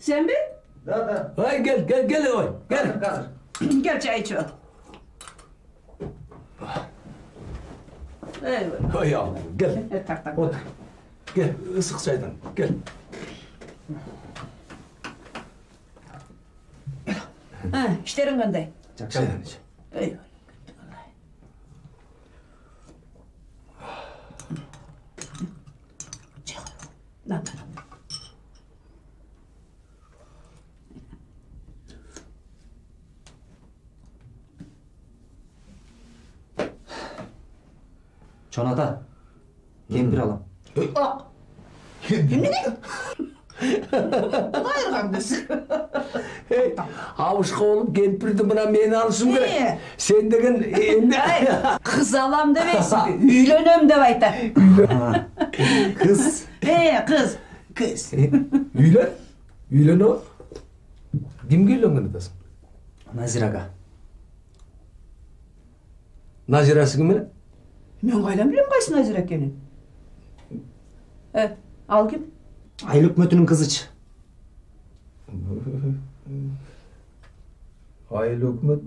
Sen mi? Da. Hay gel oy. Gel. Gel çay iç. Eyvallah. Hay ya gel. Tak. Otur. Gel ısık çaydan gel. Ha, işlerin qanday? Çaydan iç. Eyvallah. Lan. Çonada. Kempir alam. Kim ne? Hayır qandasın. Hey, avuşka olup kempirdi buna meni alışım gerek. Niye? Sen degen endi. Kız alam demeysin. Üylenem dep ayta. Kız. Kız. Kız. Üylen o. Kimge uylangan edasın? Naziraga. Nazirası kim ele? Men qaydan bilem qaysı Nazira ekenen? Al kim? Aylık Hükmeti'nin kızıç. Ayıl hükmet.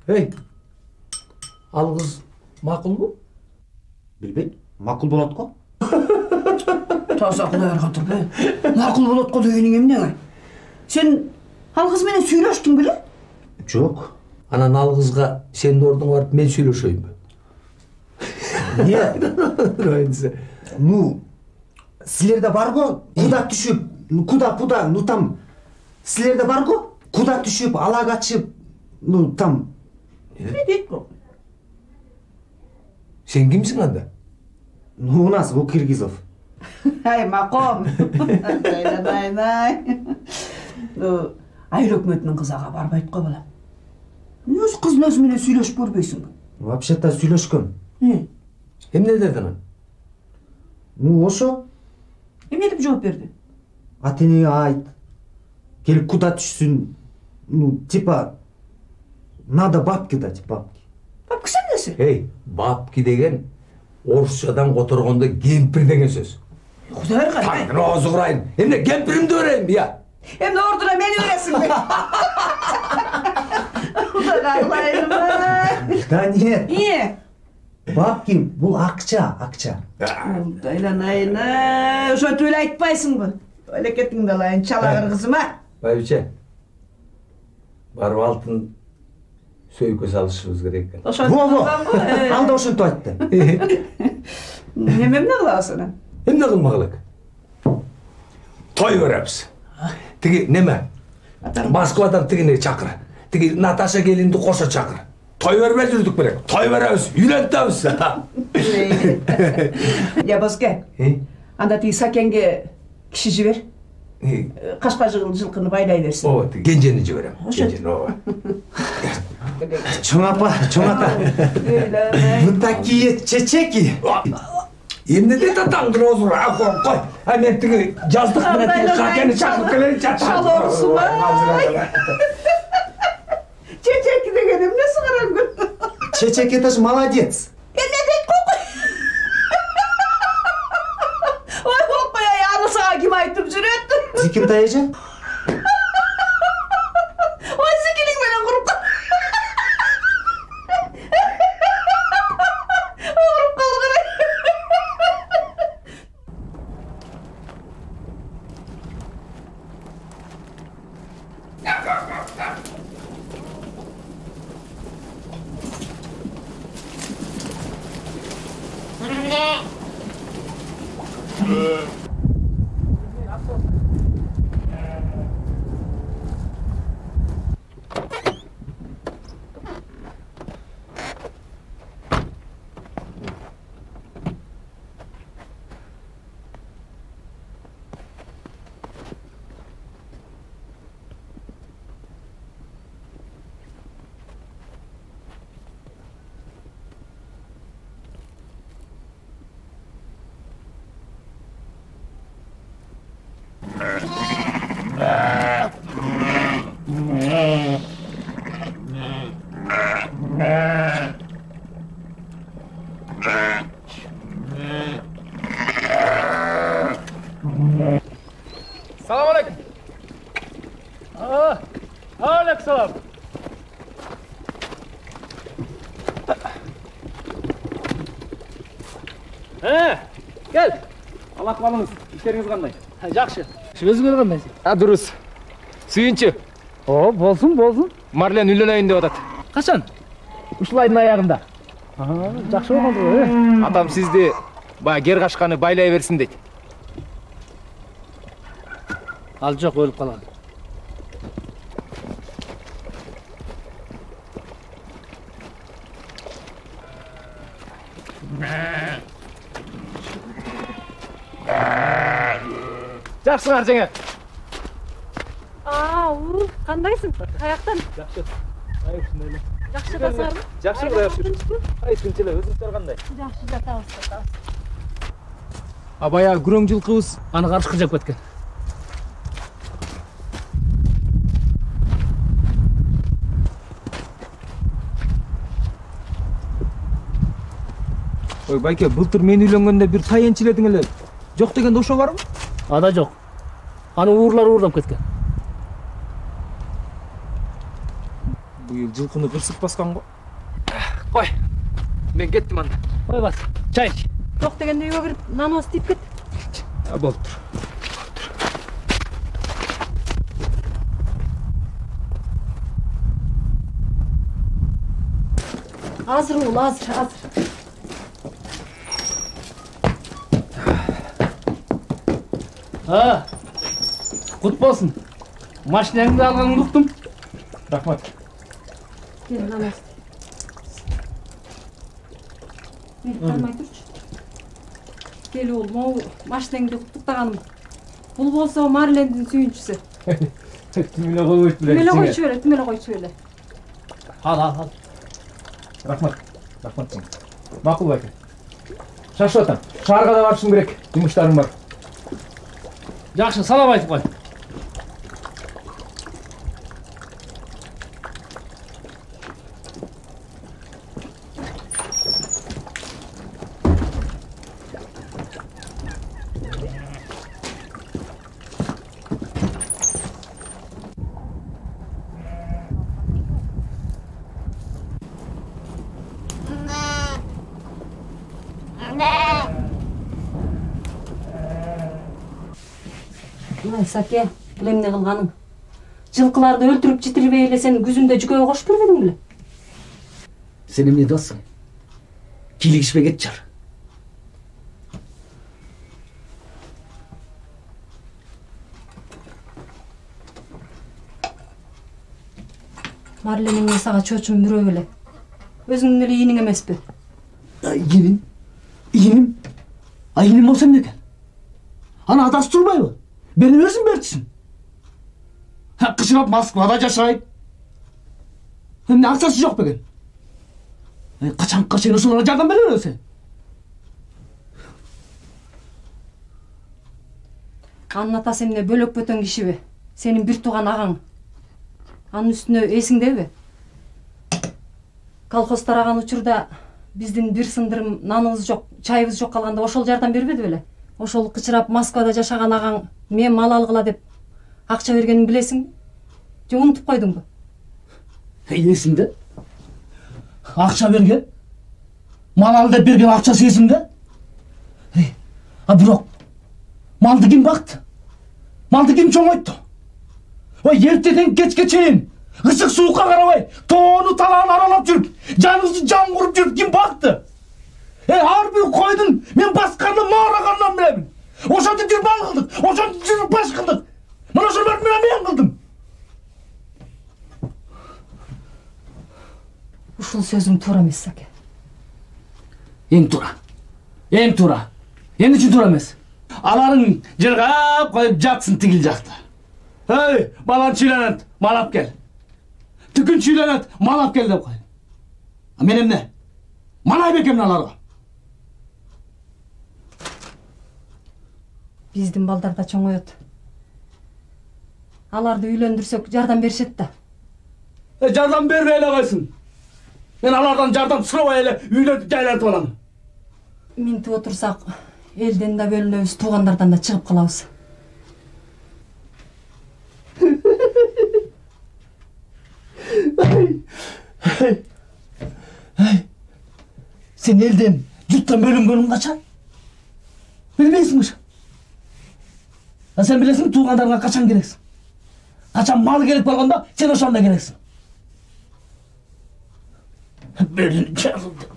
Hey. Al kız makul mu? Bilbek. Makul bolat ko. Tasa kılar katır be. Makul bolat ko degeniň emne? Sen al kız menen süýleşdiň bile? Yok. Anan al kızga sen de oradan varıp men söyleşeyim mi? Niye? Aynısı. Nu. Silerde bar go. Kuda düşüp. Kuda. Nu tam. Silerde bar go. Kuda düşüp. Ala kaçıp. Nu tam. Ne deyip bu? Sen kimsin anda? Nu u nas. Bu Kirgizov. Hay makom. Nay. Ayıl hökmetiniň kızaga barbayt go bolam. Öz kızın öz menen süýleşip görbeýsin. Вообще-то süýleşken. Hem ne dedin lan? Nu oşo. Emne dep jogap berdi? Atene ait. Келip куда düşsün. Ну, типа, надо бабки дать, бабки. Bak sen nesi? Hey, babki degen Orusçadan kotorgonda kempir degen söz. Kudayar qay. Tanrı ağzı kurayın. Hem de kempirim de öğreneyim ya. Hem de orduna meni öresin be. Kudayarlayın be. Да нет, Niye? бабки, bu akça. Daylanayın ha. Şöyle öyle aytpaysın bu. Öyle kettin de layın çalağır kızıma. Baybiçe, barı altın söykö alışırız gerek. Во, анда ошентип айтты. Nemem ne kılavasına? Hem ne kılmaklık? Toy veremiz. Tigi neme? Moskvadan tigini çakır. Tigi Natasha gelindi koşa çakır. Toy vermez yürüdük böyle. Toy veremiz, yülentemiz. Ya Bozke, anda tigi sakenge kişi jiber. Kaşkacığın жылқыны байлай versin. O, genceni civerem. Genceni o. Чоң апа. Мы такие чечеки. Emne de tatangır olsun. Koy. Hemen tigi yazdık bana tigi sakeni çakır. Kaleni çakır. Al olsun ay. Çeçek degenim ne sıkıran gün. Чечек, это ж молодец. Ne deyip kokuy. Oy kokuy ayağını sağa kim aytıp jüret. Зиким таяжа? Oy sikiling menen kurup kal. Kurup kalgıray. Assalomu alaykum. Alaykum. Gel. Allah qolunuz. İşleriniz qanday? Жақсы. Өзіңіз қандай? Дұрыс. Сүйінші. О, болсын. Марлен үйленейін деп атат. Қашан? Ушул айдын аяғында. Жақсы болғанды ғой. Атам сізді гер қашқаны байлай берсін дейді. Ал жоқ, өліп қалған. Жақсы қаржаңа. Қандайсың? Қаяқтан? Жақсы. Жақсы жасармын? Жақсы жақсы. Айтқынчылы өзіңіздер қандай? Жақсы жатабыз. Баяғы күрең жылқыбыз Аны қарышқы жеп кеткен. Ой, байке, былтыр мен үйленгенде бір тай енчиледің эле. Жоқ дегенде ошо барбы? Ада жоқ. Аны уурлар уурлап кеткен. Быйыл жылқыны кырсык басқан го. Қой. Мен кеттім анда. Қой бас. Чай іш. Жоқ дегенде үйге кіріп, нан істеп кет. Болып тұр. Азыр ол, азыр. Құт болсын. Машинаңды алғанын ұқтым. Рахмат. Кел, нан істеп. Мен қалмай тұршы. Кел ол, мол машинаңды құттықтағаным. Бұл болса Марлендің сүйіншісі. Түмеле қойып Түмеле қойшы өлі. Ал. Рахмат. Мақұл байке. Шашы атам. Шарға да барышым керек. Жұмыштарым бар. Жақсы, салам айтып қой. Саке, білем не қылғаның. Жылқыларды өлтіріп жітірбей еле сені күзінде жүгеге қошып бермедің біле? Сен емне досың? Килігішпе кет жар. Марленің саға чөчім бүрө беле. Өзіңнің еле иінің емес пе? Иінім? Иінім болсам некен? Ана адасы тұрмай ба? Бені өзің бертісін. Қышырап Москвада жашайды. Әмне ақсасы жоқ беген. Қашанға сен ұсынға жардам берер өсе? Анын атасы емне бөлөк бөтөн киши бе? Сенин бир туған ағаң. Анын үстүнө эсиңде бе? Колхоз тараган учурда биздин бир сындырым наныбыз жок, чайыбыз жок калганда ошол жардам бербеди беле? Ошол кычырап Москвада жашаган ағаң мен мал алгыла деп акча бергенин билесиң? Же унутуп койдуңбу? Есімде? Ақша берген? Мал ал деп берген ақшасы есімде? Бирок малды ким бақты? Малды ким чоңойтты? Ертеден кечке чейин ысык суукка карабай тоону талаан аралап жүрүп, жаныбызды жан куруп жүрүп ким бақты? Ар бир койдун мен басканды маарагандан билебин. Ошентип жүрүп мал кылдык, ошентип жүрүп баш кылдык. Мына ошолорду мен кылдым. Ушул сөзүң туура эмес, Саке. Эң туура. Эмне үчүн туура эмес? Аларың жыргап коюп жатсын тигил жакта. Балам үйлөнөт, мал алып кел. Түкүн үйлөнөт, мал алып кел деп кой. Мен эмне? Малай бекемин аларга. Биздин балдар да чоңоет. Аларды үйлөндүрсөк жардам беришет да. Жардам бербей эле койсун. Мен алардан жардам сурабай эле үйлөрдү жайлантып алам. Минтип отурсак элден да бөлүнөбүз, туугандардан да чыгып калабыз. Sen elden, yurttan bölüngönün kaçan? Bilmeysin uşak. Sen bilesin mi tuğanlarına kaçan gereksin? Kaçan mal gelip kalganda sen oşanda gereksin. Belini çarıldı.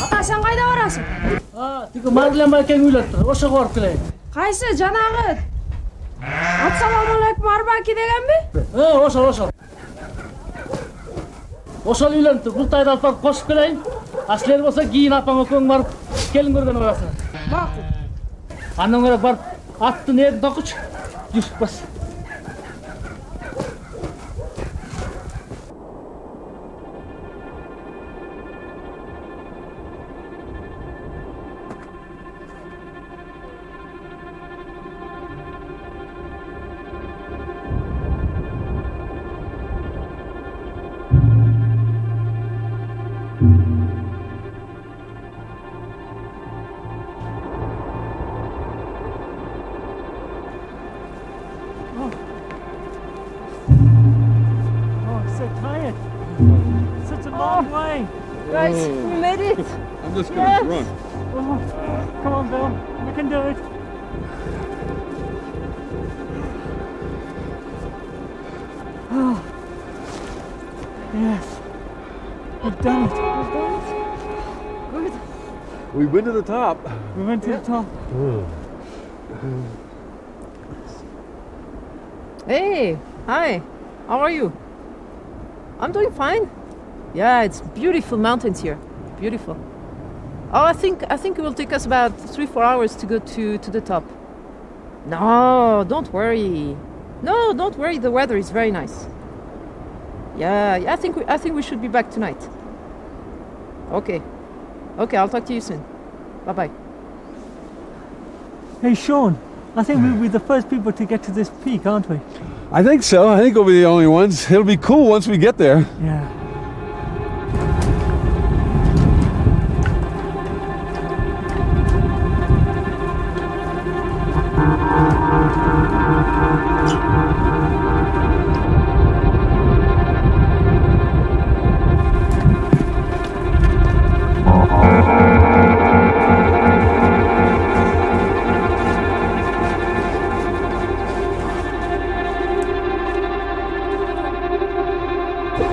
Ата, sen kayda varasın? Tiki Marlem Ayken uylattı. Oşa korup geleyim. Kaysı, janagı? Assalamu alaikum Arbaki degen mi? Oşal. Oşal uylanttı. Bu tayda alıp koşup geleyim. Asleri bolsa giyin apam ökön barıp kelin görgen orasına. Makul. Andan göre barıp attı neydi dokuç. Düşüp bas. Guys, we made it. I'm just gonna run. Come on, Bill. We can do it. Yes. We've done it. Good. We went to the top. We went to the top. Hey, hi. How are you? I'm doing fine. Yeah, it's beautiful mountains here. Beautiful. Oh, I think it will take us about 3-4 hours to go to the top. No, don't worry. No, don't worry. The weather is very nice. Yeah, I think we should be back tonight. Okay, I'll talk to you soon. Bye bye. Hey, Sean. I think we'll be the first people to get to this peak, aren't we? I think so. I think we'll be the only ones. It'll be cool once we get there. Yeah.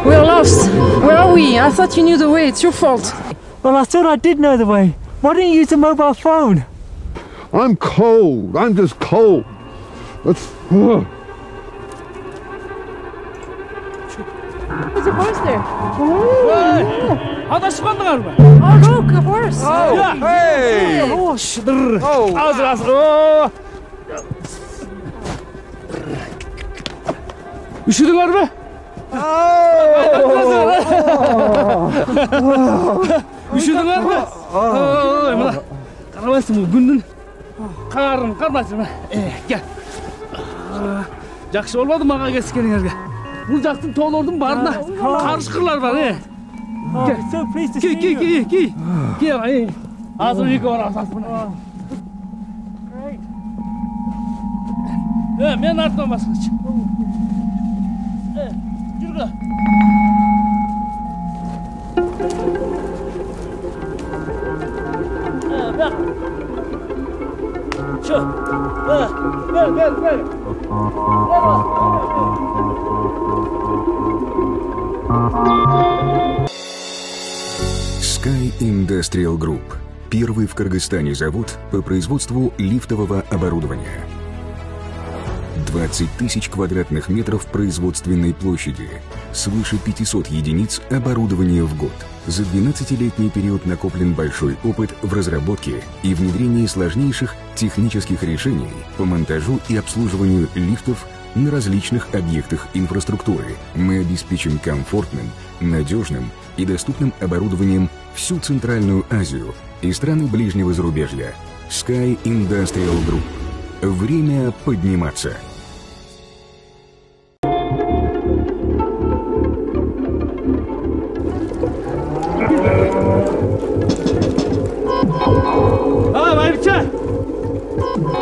We're lost. Where are we? I thought you knew the way. It's your fault. Well, I thought I did know the way. Why didn't you use the mobile phone? I'm cold. I'm just cold. Let's. There's a horse there. Hadi çıkandın galiba. Oh, look, a horse. Hey! Hoş. Dur. Oh! Hazır. Oo. Üşüdüler mi? Üşüdüler mi? Mına karabaysın bu gündün karın karmasın. Gel. Жақсы olmadı mağa keskeningizge. Bu жақтың тоолордун баарында карышкырлар бар. Gel. So pleased to see you. Gel. Hazır uyku var asasın. Great. Men artma başka çık. Yürü. Bak. Şu. Gel. Sky Industrial Group – первый в Кыргызстане завод по производству лифтового оборудования. 20 тысяч квадратных метров производственной площади, свыше 500 единиц оборудования в год. За 12-летний период накоплен большой опыт в разработке и внедрении сложнейших технических решений по монтажу и обслуживанию лифтов на различных объектах инфраструктуры. Мы обеспечим комфортным, надежным и доступным оборудованием всю Центральную Азию и страны ближнего зарубежья. Sky Industrial Group. Время подниматься. Baybiçe!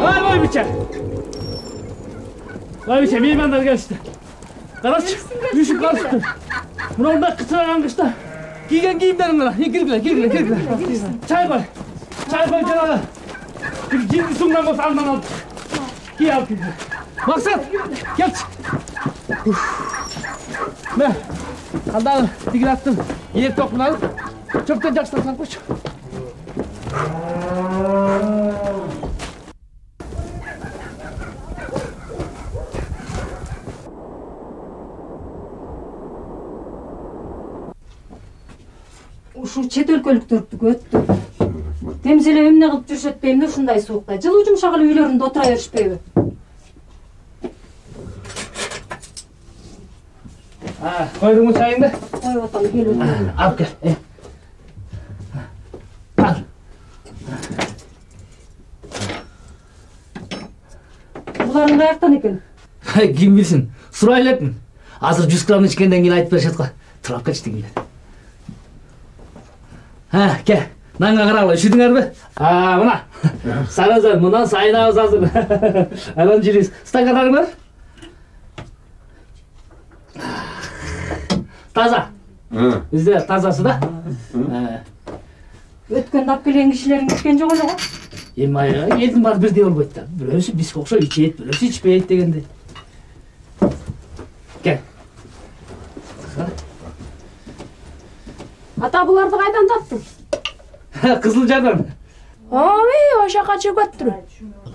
Ay Baybiçe! Baybiçe, meymanlar gelişti. Karaç, düşük karıştı. Buna kıçıran kışta. Giygen giyimlerim var. Gir. Çay koy. Çay koy canına. Bir ciddi sundan olsa alman al. Giy al. Maksat, geç. Ben, kaldağını digil attım. Yer topunu alıp, çöpten jakstan sarkoç. Ушул чет өлкөлүктөрдү өттү. Темселеп эмне кылып жүрүшөт дейм да ушундай суукта. Жылуу жумшак эле үйлөрүндө отура беришпейби? Koydun mu çayını? Koy bakalım, gel otur. Al gel. Al. Buların kayaktan eken? Kim bilsin? Surayla etmin. Hazır 100 gramını içkenden keyin aytып berишет го. Turap kaçtı gel. Ha, gel. Nanga qaragıla, üşüdüңerби? Mına. Sarıcan, bundan sayınağız hazır. Alan jiriz. Stakanlarың бар? Taza. Bizde tazası da. Өткөндө алып келген кишилерин күткөн жок эле го. Эми аяга элдин баары бирдей болбойт да. Бирөөсү бизге окшоп ичет, бирөөсү ичпейт дегенде. Gel. Ата буларды кайдан таптың? Кызылжардан. Ой, ошо качып өттүр.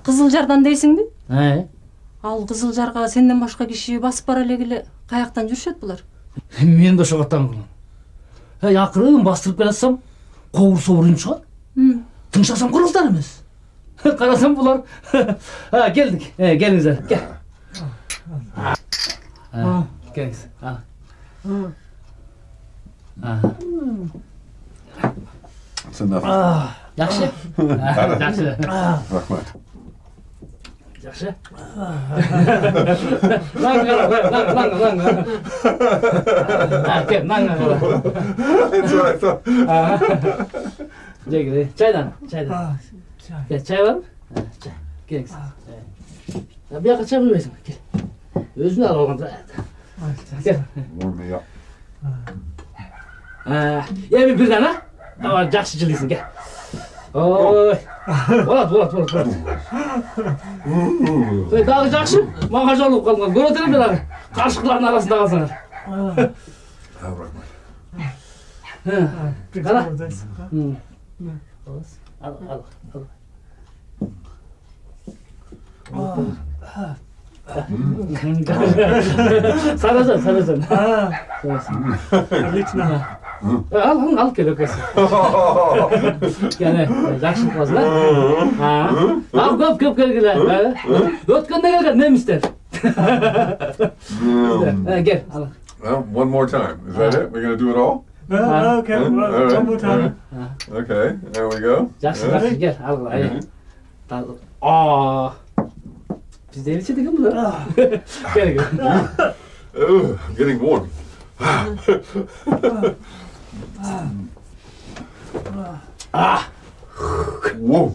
Кызылжардан дейсиңби? He. Ал Кызылжарга сенден башка киши басып бара эле каяктан жүрүшөт булар? Мен de şokattan kılım. Yakırım bastırıp gelsem, kovur soğurun çıkar. Tınşasam kırıldılar emez. Karasam bular. Geldik. Gelinize. Gel. Geliniz. That's enough. Yaxşı. Yaxşı. Rahmat. Yaxşı. Lan. Gel, lan. That's what I thought. Gel, çaydan. Gel, çay var mı? Çay. Gel. Bir yakın çay koyuyorsun. Gel. Özünü al oğlum. Gel. Warm me up. Yemi birden ha? Ama jakşıcılısın gel. Oy. Bolat. Dağı jakşı, mağa jolup kalgan. Göretelim bir karşılıkların arasında kalsınlar. Kara. Al. Sarıcan. Al gel öpesin. Gel, jakşı kızlar. Al köp gel. Ötkende gelgen ne ister? Gel, al. Well, one more time. Is that it? We're gonna do it all? Okay, one more time. Okay, there we go. Jakşı gel, al. Biz de içedik ama da. Gel. Oh, I'm getting warm. Whoa.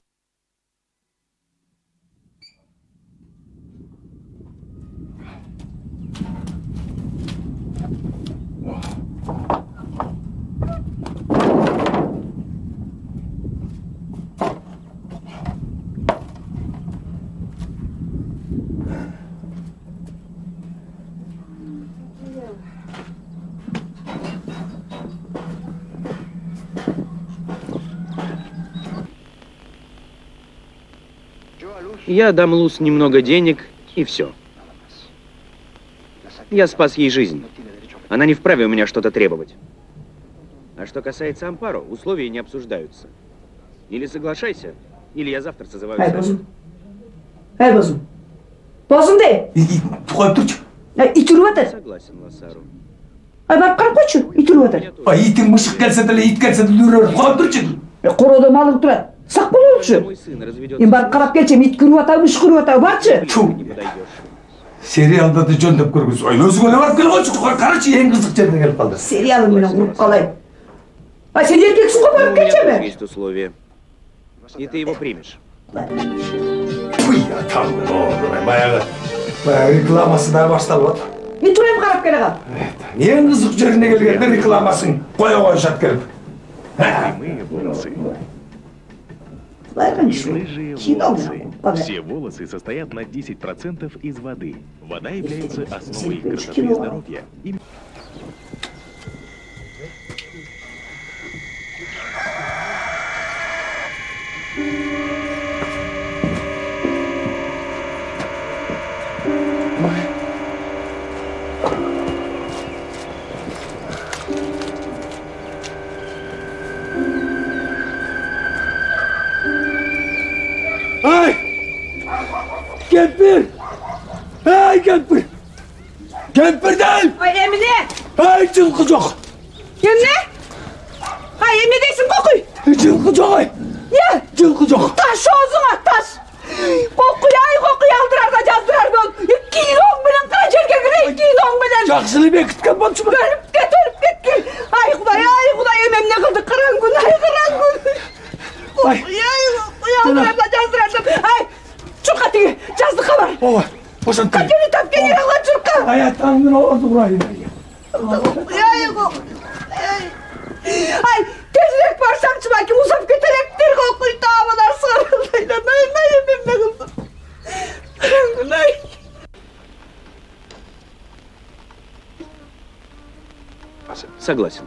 Я дам Луз немного денег, и все. Я спас ей жизнь. Она не вправе у меня что-то требовать. А что касается Ампаро, условия не обсуждаются. Или соглашайся, или я завтра созываю совет. Бозум. Бозум де. İt urvatır. Согласен, Лосару. Барып карап койчу, ит урватыр. Итиң мышык келсе деле, ит келсе деле үрөр. Коюп турчу. Короодо малың турат. Сак бололучу. Эми барып карап келчем, ит кырып атабы, мышык кырып атабы, барчы. Сериалда да жөндөп көргүз. Өзүң эле барып кел койчу. Карачы, эң кызык жерде келип калды. Сериалың менен куруп калайын. Сен эркексиң го, барып келчеми? Есть условия. И ты его примешь. Puy atamın oğlum. Bayağı reklaması da başladı. Мен турайым қарап келе қал. Ең қызық жеріне келгенде рекламасын қоя қойышат келіп. Рыжие волосы. Все волосы состоят на 10% из воды. Вода является основой их красоты и здоровья. Ay! Kempir! Ay kempir! Kempirden! Ay Emine! Ay жылқы жоқ! Emine! Ay Emine deysin kokuy! Жылқы жоқ ay! Ne? Жылқы жоқ! Taş ağzına taş! Kokuy aldırar da yazdırar ben! Kilon bilen kaçerke girey kilon bilen! Жақсылы бекіткен болшы mu? Ölüp git! Ay Kuday emem ne kıldı kıran gün! Ay aldırar da yazdırar! Ay! Çurka tigi! Yazdı kabar! Ova! Boşan tigi! Kaçını tapken yere lan çurka! Hayatımın oldu burayı. Ay! Tezirek barsakçı belki uzap götelektir kokuy dağmalar sarıldayla! Ay emem ne kıldı! Kıran gün ay! Согласен.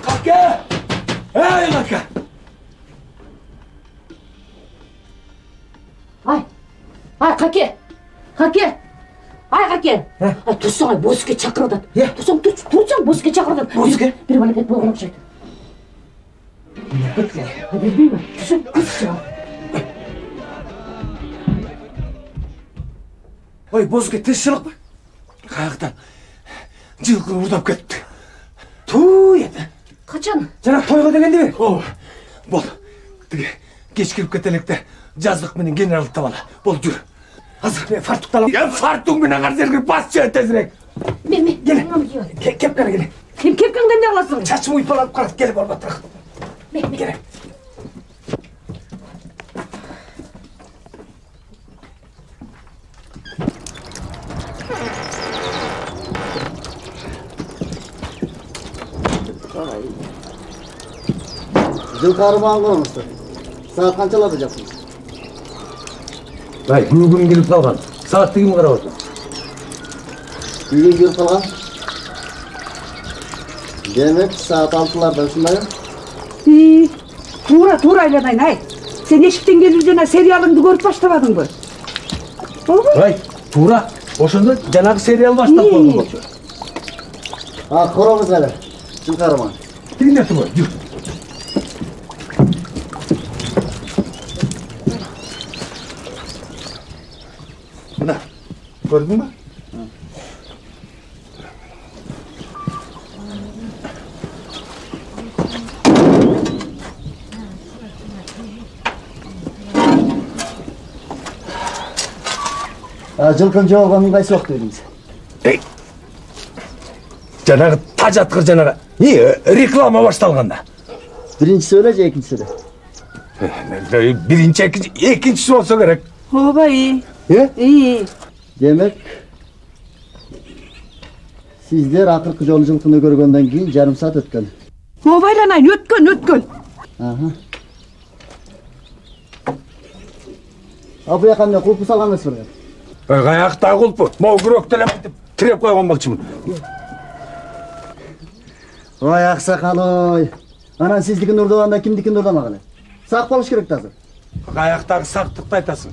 Kaka! Hey Kaka! Ay Kake! Ay Kake! Ay тұрсаң ай боске шақырды. Тұрсаң боске шақырды. Боске? Bir memleket болған ұқсайды. Bilmеймін. Тұрсаң. Ой, боске тез шығып. Қаяқтан жылқы ұрдап кетті. Ту еді. Қачан? Жаңа тойға дегенде бе? О, бол. Кеш кіріп кетелекте жаздық менен генералды табала. Бол жүр. Азыр мен фартуқты алам. Фартуң менен қарзерге бас жер тезірек. Мен. Кепканы келе. Сен кепкаңды не қыласың? Шашым ұйпаланып қарады. Келіп орбаттырақ. Келе. Жылқы арбаған қойыңыздар. Сағат қаншаларда жапсыңыз? Бай, бүгін келіп қалған. Сағатты кім қарап отыр? Үйге келіп қалған? Демек, сағат 6-ларда шындай ма? Тура айладайын ай! Sen eşikten gelip жана сериалыңды көріп баштабадың бы? Бай, тура. Ошондо жанагы сериал баштап койгон болчу. Коробуз кайда? Жылқы арбаған. Тигине тура, жүр. Мына, көрдің ба? Жылқын жоғалғанын қайсы уақыт өйдіңіз? Жанагы тажаткыр жанагы реклама башталганда. Биринчиси эле же экинчиси эле? Биринчи, экинчиси болсо керек. Ооба ии. Демек, сиздер акыркы жолу жылкыны көргөндөн кийин жарым саат өткөн. Ообайланайын, өткөн. Ал бу жака эмне кулпу салган эмесмиз? Каяктагы кулпу? Могу күрөктөлөм деп тиреп койгон болчумун. Ой, аксакал ой. Анан сиздикин урдаганда кимдикин урдамаган эле? Сак болуш керек да азыр. Каяктагы сактыкты айтасың.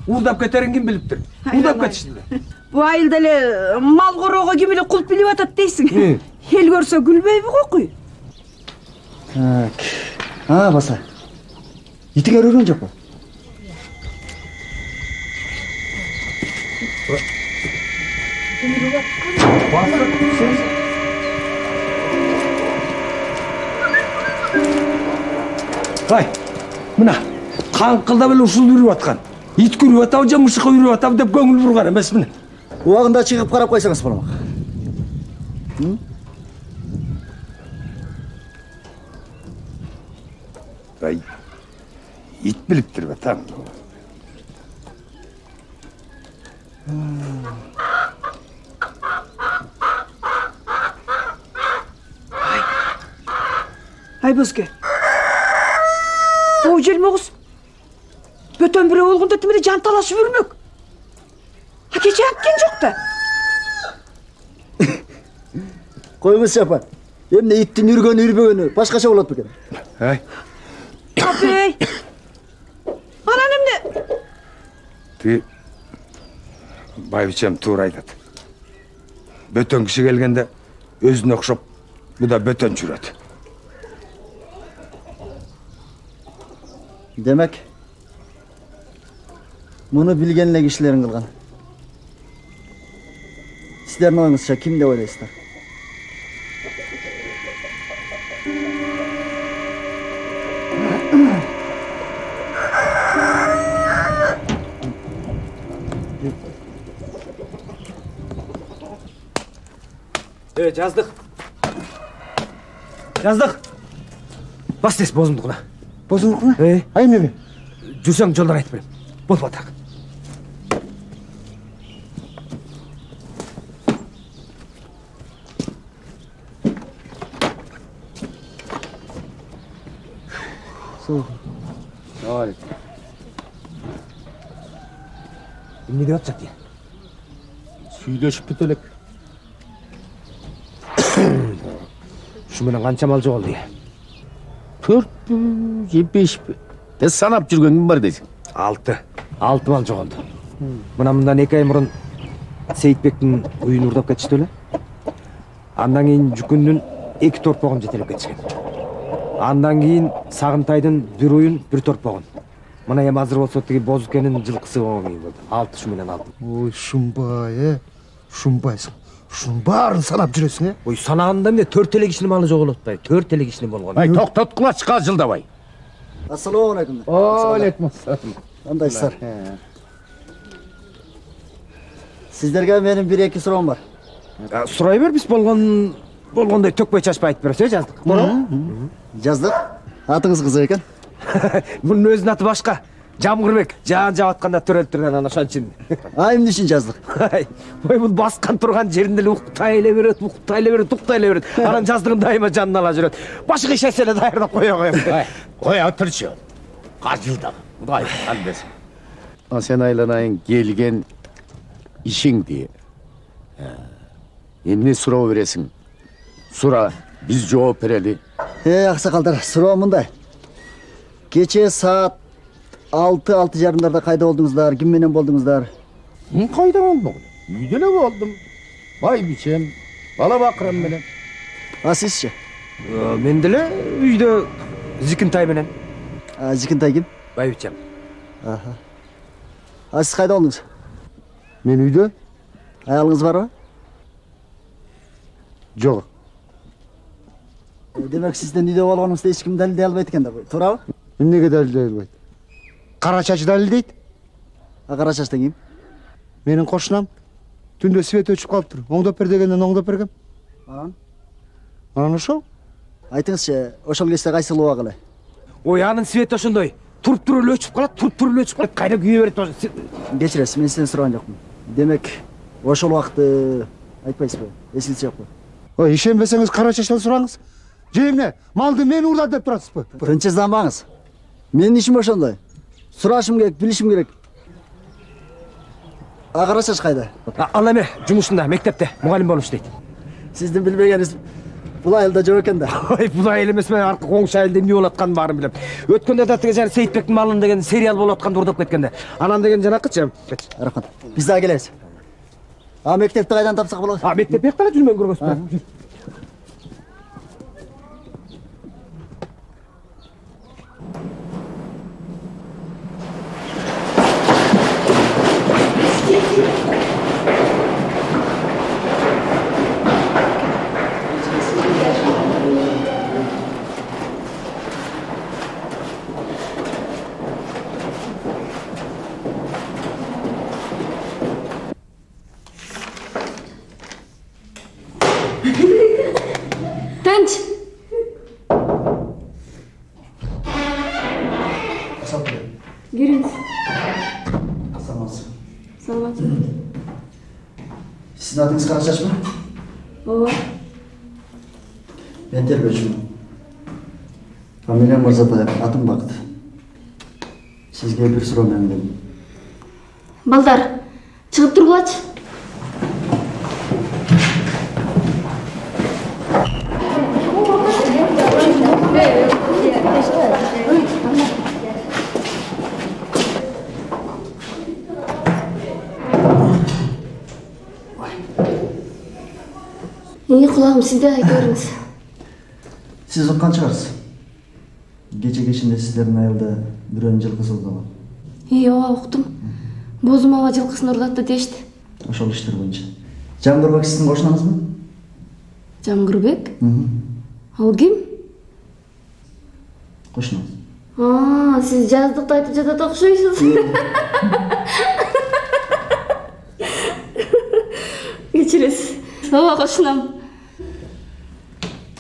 Уурдап кетерин ким билиптир? Уурдап кетишти эле. Бу айылда эле мал короого ким эле кулп билип атат дейсиң? Эл көрсө күлбөйбү кокуй? Так. Баса. Итиңер өргөн жокпу? Ай, мына каңкылдап эле ушул үрүп аткан. Ит үрүп атабы же мышык үрүп атабы деп көңүл бурган эмесмин. Убагында чыгып карап койсоңуз болмок. ит билиптир бе таң. Ай бөзге. Бой желмоғыз. Бөтен біреу олғында тімеді жан талашып өрмек. Кече әткен жоқ та. Қойыңыз шапа. Емне иттің үргені, башқаша болады бекен. Апей. Анан емне? Ты байбичем тура айтат. Бөтен киши келгенде өзүнө окшоп, бу да бөтен жүрөт. Демек, мұны білген эле кишилерин кылган. Сіздердің ойыңызша ким деп ойлайсыздар? Жаздық. Бас тез бозымдықына. Бозымдықына? Ай неме? Жүрсең жолдан айтып берем. Бол батақ. Не деп атчат дейін? Сүйлөшүп бүтөлек. Шуменен қанша мал жоғалды дейін? 4 5 Тез санап жүрген кім бар дейсің? 6 мал жоғалды. Мынамдан 2 ай мұрын Сейітбектің үйін ұрдап кетішті өлі. Андан кейін жүкіннің 2 торпоғын жетелеп кетішкен. Андан кейін Сағынтайдың 1 үйін 1 торпоғын. Мына ем азыр болса өттігі Бозыкенің жылқысы оңын кейін болды. 6 шуменен 6. Ой, шумбай, шумбайсың. Шунun барын санап жүресің, Ой, санағында міне 4 теле кишinin малы жоғалыпты. 4 теле кишinin болған. Ай, тоқтат құлашқа жылдабай. Ассалаумағалейкум. Алейкум ассалам. Қандайсыздар? Сіздерге менің 1-2 сұрауым бар. Сұрай бер, біз болғандай төкпей шашпай айтып берсе, жаздық. Жаздық. Атыңыз қызы екен? Бұның өзінің аты башқа. Жамғырбек, жан жауатқанда төреліп тұрған ана шаншын. Айым нешін жаздық? Ой, бұл басқан тұрған жерінде ұқтайлы берет. Анан жаздығын дайыма жанын ала жүрет. Башы қиша селе дайырдап қоя. Қоя тұршы. Қажылдағы. Құдай, әлбесін. Сен айланайын келген ішің дей. Емне сұрау бересің? Сұра, біз жооп берели. Ақсақалдар, сұрау мұндай. Кече саат 6 жарымдарда қайда болдыңыздар, кімменен болдыңыздар? Қайда болдым? Үйделе болдым. Бай бичем, бала бақырым менен. Сіз ше? Мен деле үйде Зикинтай менен. Зикинтай кім? Бай бичем. Сіз қайда болдыңыз? Мен үйде. Аялыңыз бар ба? Жоқ. Демек сізден үйде болғаныңызды ешкім дәлелдей албайды екен да, тура ба? Неге дәлелдей албайды? Қарачаш дәлелдейді. Қарачаштан кім? Менің қошынам. Түнде свет өшіп қалып тұр. Оңдап бер дегеннен оңдап бергем. Анан ошол? Айтыңызшы, ошол кезде қайсы луа қалай? Ой, анын свет ошондой. Туруп өчүп калат. Кайда күйө берет. Кечиресиз, мен сизден сураган жокмун. Демек, ошол убакытты айтпайсызбы? Эсиңизде жокпу? Ой, ишенбесеңиз Карачаштан сураңыз. Же эмне? Малды мен уурдат деп турасызбы? Тынчсызданбаңыз. Менин ишим ошондой. Сурашым керек, билишим керек. Карачаш кайда? Ал эме, жумушунда, мектепте, мугалим болуп иштейт. Сиздин билбегениңиз бул айылда жок экен да. Ой, бул айыл эмес, мен аркы коңшу айылда эмне болуп атканын баарын билем. Өткөндө да тиги жана Сейитбектин малын деген сериал болуп атканды урдап кеткенде. Анан деген жанакычы. Рахмат. Биз дагы келебиз. Мектепти кайдан тапсак болот? Мектеп бияктара жүрмөң көргөзбү. Кириңиз. Саламатсызбы? Саламатсызбы. Сиздин атыңыз Карачачпы? Ооба. Мен тергөөчүмүн. Фамилиям Мырзатаев, атым Бакыт. Сизге бир суроо менен келдим. Балдар, чыгып тургулачы. Кулагым сизде, айта бериңиз. Сиз уккан чыгарсыз. Кече кечинде сиздердин айылда бирөөнүн жылкысы урдалган. Ооба, уктум. Бозум аба жылкысын урдатты дешти. Ошол иштер боюнча. Жамгырбек сиздин кошунаңызбы? Жамгырбек? Ал ким? Кошунуңуз. Сиз жаздыкты айтып жатат окшойсуз. Кечиресиз. Ооба, кошунам.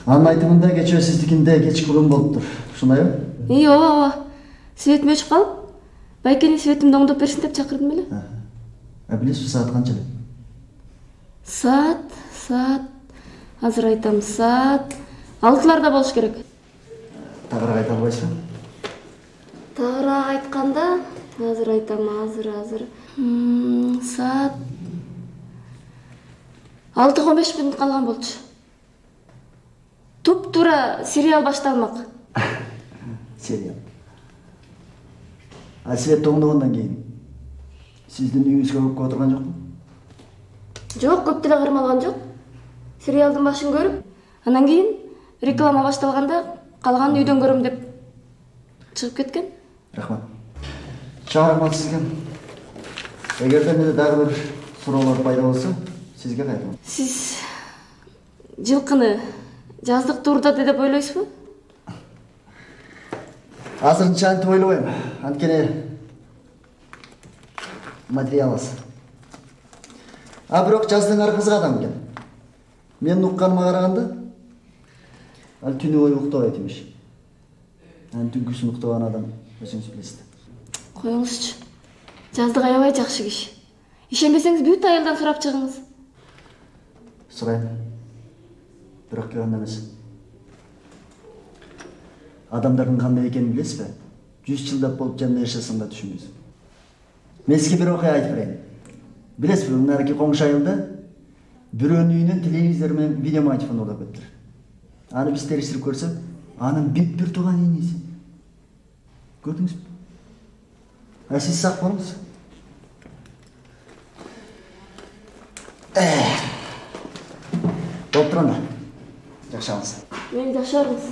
Анын айтымында кечээ сиздикинде кечки урун болуптур. Ушундайбы? Ооба. Светим өчүп калып, байкени светимди оңдоп берсин деп чакырдым эле. Билесизби, саат канча эле? Саат. Азыр айтам, саат 6-ларда болуш керек. Тагыраак айта албайсызбы? Тагыраак айтканда, азыр айтам, азыр. Саат 6-15 мүнөт калган болчу. Туп-тура сериал башталмак. Сериал. Светти оңдогондон кийин сиздин үйүңүзгө көрүп отурган жокпу? Жок, көп деле кармалган жок. Сериалдын башын көрүп, анан кийин реклама башталганда калганын үйдөн көрөм деп чыгып кеткен. Рахмат. Чоң рахмат сизге. Эгерде менде дагы бир суроолор пайда болсо, сизге кайтам. Сиз жылкыны жаздыкты урдады деп ойлойсузбу? Азырынча антип ойлобойм. Анткени материал аз. Бирок жаздын ары кызык адам экен. Менин укканыма караганда, ал түнү бою уктабайт имиш. Түнкүсүн уктабаган адам өзүңүз билесиз. Коюңузчу. Жаздык аябай жакшы киши. Ишенбесеңиз бүт айылдан сурап чыгыңыз. Сурайм. Бирок анда эмес. Адамдардын кандай экенин билесизби? 100 жылдап болуп жанында жашасаң да түшүнбөйсүң. Мен сизге бир окуя айтып берейин. Билесизби, наркы коңшу айылда бирөөнүн үйүнөн телевизор менен видеомагнитофон ордоп кетиптир. Аны биз териштирип көрсөк, анын бир тууган иниси. Көрдүңүзбү? Сиз сак болуңуз. Болуптур анда. Жакшаңыз. Мен жакшармыз.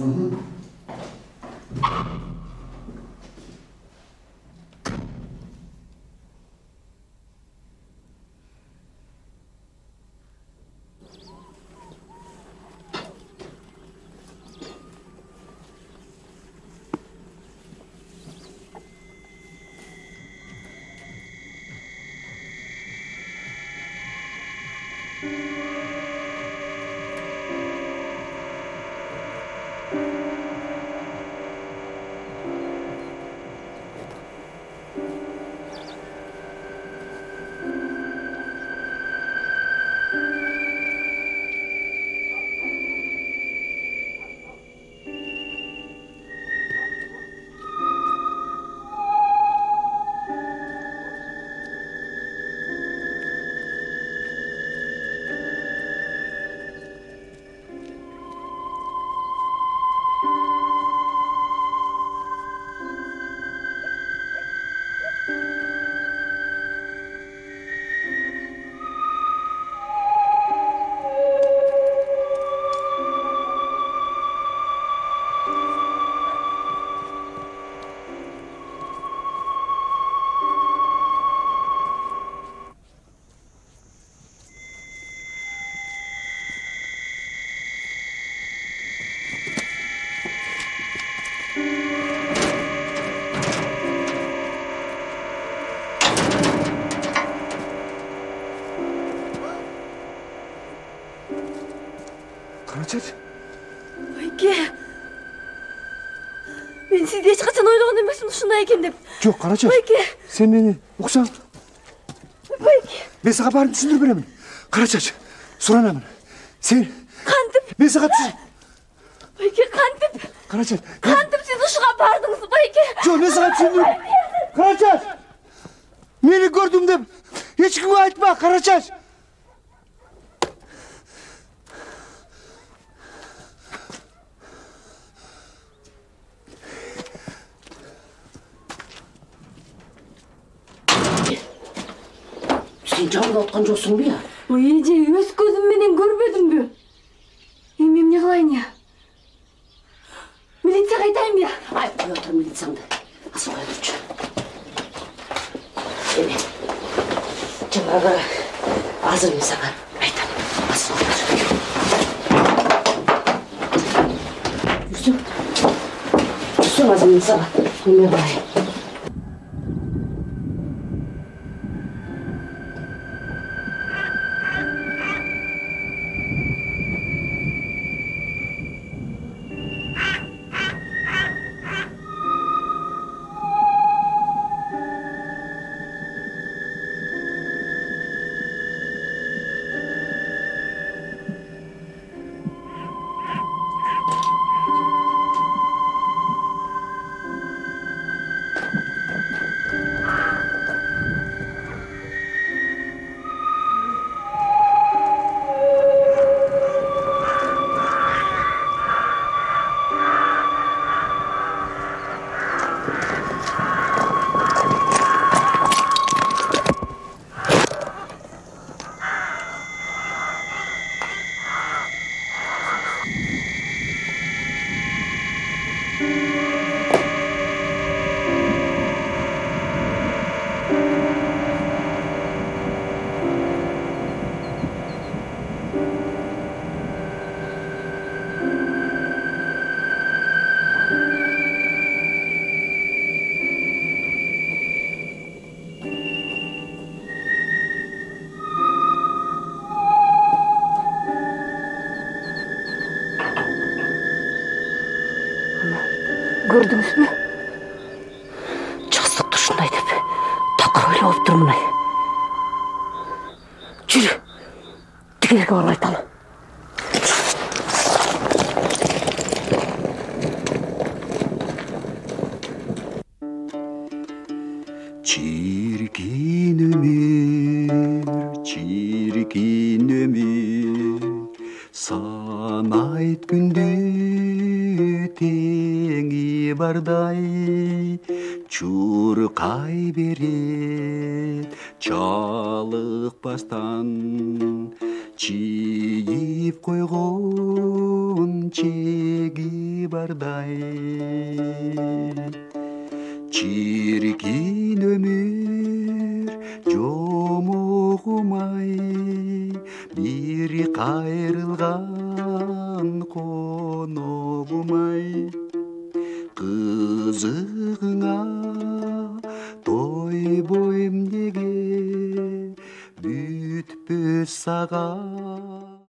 Мен сізді ешқашан ойлаған емеспін ушундай экен деп. Жоқ, Қарачаш. Байке. Сен мені ұқсаң. Байке. Мен саған барын түсіндіріп беремін. Қарачаш, сұранамын. Сен... Қантып. Мен саған түсін... Байке, қантып. Қарачаш. Қантып сіз ұшыға бардыңыз, Байке. Жоқ, мен саған түсіндіріп... Қарачаш! Мені көрдім деп, ешкімге айтма, Қарачаш! Сен жаңылып отқан жоқсың ба? Ой, эже, өз көзімменен көрмедім бе? Мен не қылайын я? Милицияға айтайын ба? Ай, қой отыр милицияңды. Асыл қой тұршы. Ене, жаңағы азыр мен саған айтам. Асыл қой отыр. Жүрсің азыр мен саған. Неме қылайын. Көрдіңіз бе? Жастықты шындай деп, тақыр ойлы болып тұрмын ай. Жүрі, тігерге барып айталы. Çirkin ömür, sanayt gündü tеңи бардай, чуркай берет чалыкпастан, чийип койгон чеги бардай. Чиркин өмүр жомогумай, бири кайрылган коногумай, кызыгыңа тойбойм неге бүтпөс сага